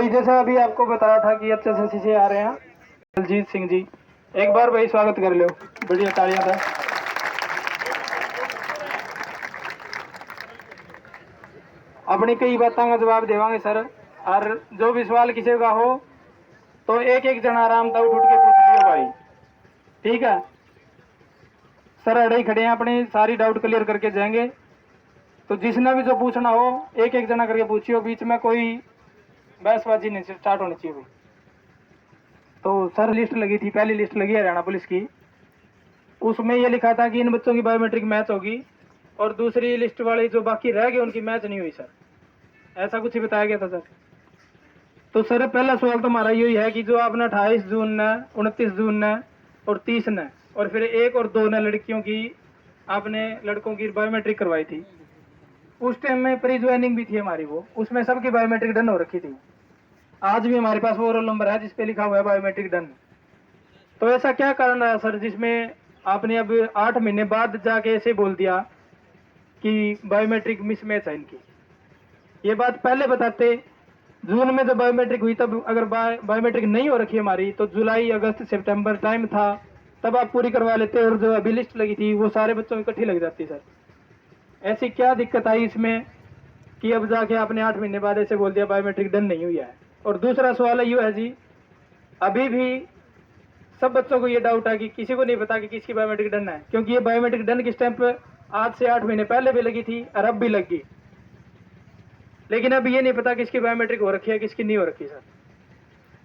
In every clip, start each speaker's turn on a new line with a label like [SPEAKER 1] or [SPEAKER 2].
[SPEAKER 1] भाई जैसा अभी आपको बताया था कि अच्छे से शीशे आ रहे हैं दलजीत सिंह जी, एक बार भाई स्वागत कर लो, बढ़िया तालियां था। अपनी कई बातों का जवाब देवांगे सर, और जो भी सवाल किसी का हो तो एक एक जना आराम था उठ के पूछ लियो भाई, ठीक है सर। अड़े ही खड़े हैं, अपनी सारी डाउट क्लियर करके जाएंगे। तो जिसने भी जो पूछना हो एक एक जना करके पूछियो, बीच में कोई बहसबाजी नहीं स्टार्ट होनी चाहिए भाई। तो सर लिस्ट लगी थी, पहली लिस्ट लगी हरियाणा पुलिस की, उसमें ये लिखा था कि इन बच्चों की बायोमेट्रिक मैच होगी, और दूसरी लिस्ट वाले जो बाकी रह गए उनकी मैच नहीं हुई सर, ऐसा कुछ ही बताया गया था सर। तो सर पहला सवाल तो हमारा यही है कि जो आपने 28 जून ने, 29 जून ने और 30 ने और फिर 1 और 2 ने लड़कियों की, आपने लड़कों की बायोमेट्रिक करवाई थी, उस टाइम में प्री ज्वाइनिंग भी थी हमारी, वो उसमें सबकी बायोमेट्रिक डन हो रखी थी। आज भी हमारे पास वो रोल नंबर है जिसपे लिखा हुआ है बायोमेट्रिक डन। तो ऐसा क्या कारण रहा सर जिसमें आपने अब 8 महीने बाद जाके ऐसे बोल दिया कि बायोमेट्रिक मिसमैच है इनकी? ये बात पहले बताते, जून में जब बायोमेट्रिक हुई तब अगर बायोमेट्रिक नहीं हो रखी हमारी तो जुलाई अगस्त सितंबर टाइम था, तब आप पूरी करवा लेते, और जो अभी लिस्ट लगी थी वो सारे बच्चों की इकट्ठी लग जाती सर। ऐसी क्या दिक्कत आई इसमें कि अब जाके आपने 8 महीने बाद ऐसे बोल दिया बायोमेट्रिक डन नहीं हुई है? और दूसरा सवाल ये है जी, अभी भी सब बच्चों को ये डाउट है कि किसी को नहीं पता कि किसकी बायोमेट्रिक डन है, क्योंकि ये बायोमेट्रिक डन की स्टैंप आज से 8 महीने पहले भी लगी थी और अब भी लग गई, लेकिन अब ये नहीं पता किसकी बायोमेट्रिक हो रखी है किसकी नहीं हो रखी सर।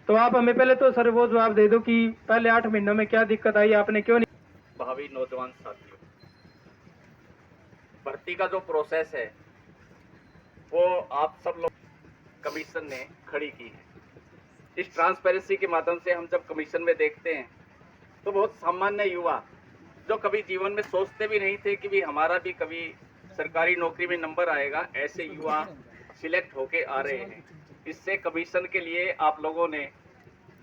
[SPEAKER 1] तो आप हमें पहले तो सर वो जवाब दे दो कि पहले 8 महीनों में क्या दिक्कत आई, आपने क्यों नहीं।
[SPEAKER 2] भावी नौजवान साथियों, भर्ती का जो प्रोसेस है वो आप सब लोग कमीशन ने खड़ी की है। इस ट्रांसपेरेंसी के माध्यम से हम जब कमीशन में देखते हैं तो बहुत सामान्य युवा जो कभी जीवन में सोचते भी नहीं थे कि भी हमारा भी कभी सरकारी नौकरी में नंबर आएगा, ऐसे युवा सिलेक्ट होके आ रहे हैं। इससे कमीशन के लिए आप लोगों ने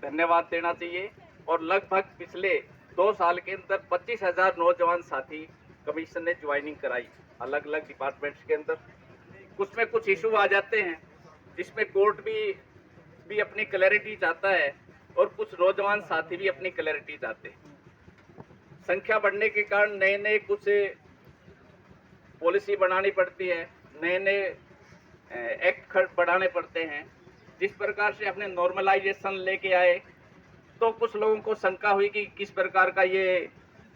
[SPEAKER 2] धन्यवाद देना चाहिए। और लगभग पिछले 2 साल के अंदर 25,000 नौजवान साथी कमीशन ने ज्वाइनिंग कराई अलग अलग डिपार्टमेंट्स के अंदर। कुछ में कुछ इशू आ जाते हैं जिसमें कोर्ट भी अपनी क्लैरिटी चाहता है और कुछ नौजवान साथी भी अपनी क्लैरिटी चाहते हैं। संख्या बढ़ने के कारण नए नए कुछ पॉलिसी बनानी पड़ती है, नए नए एक्ट बढ़ाने पड़ते हैं। जिस प्रकार से अपने नॉर्मलाइजेशन लेके आए तो कुछ लोगों को शंका हुई कि किस प्रकार का ये,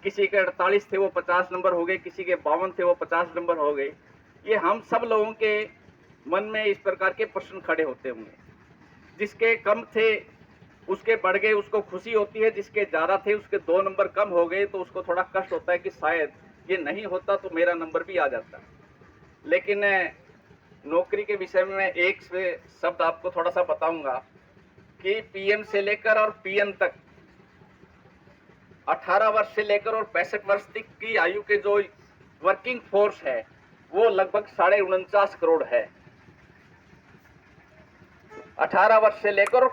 [SPEAKER 2] किसी के 48 थे वो 50 नंबर हो गए, किसी के 52 थे वो 50 नंबर हो गए। ये हम सब लोगों के मन में इस प्रकार के प्रश्न खड़े होते होंगे। जिसके कम थे उसके बढ़ गए, उसको खुशी होती है, जिसके ज़्यादा थे उसके 2 नंबर कम हो गए तो उसको थोड़ा कष्ट होता है कि शायद ये नहीं होता तो मेरा नंबर भी आ जाता। लेकिन नौकरी के विषय में एक शब्द आपको थोड़ा सा बताऊंगा कि पीएम से लेकर और पीएन तक 18 वर्ष से लेकर और 65 वर्ष तक की आयु के जो वर्किंग फोर्स है वो लगभग 49.5 करोड़ है। 18 वर्ष से लेकर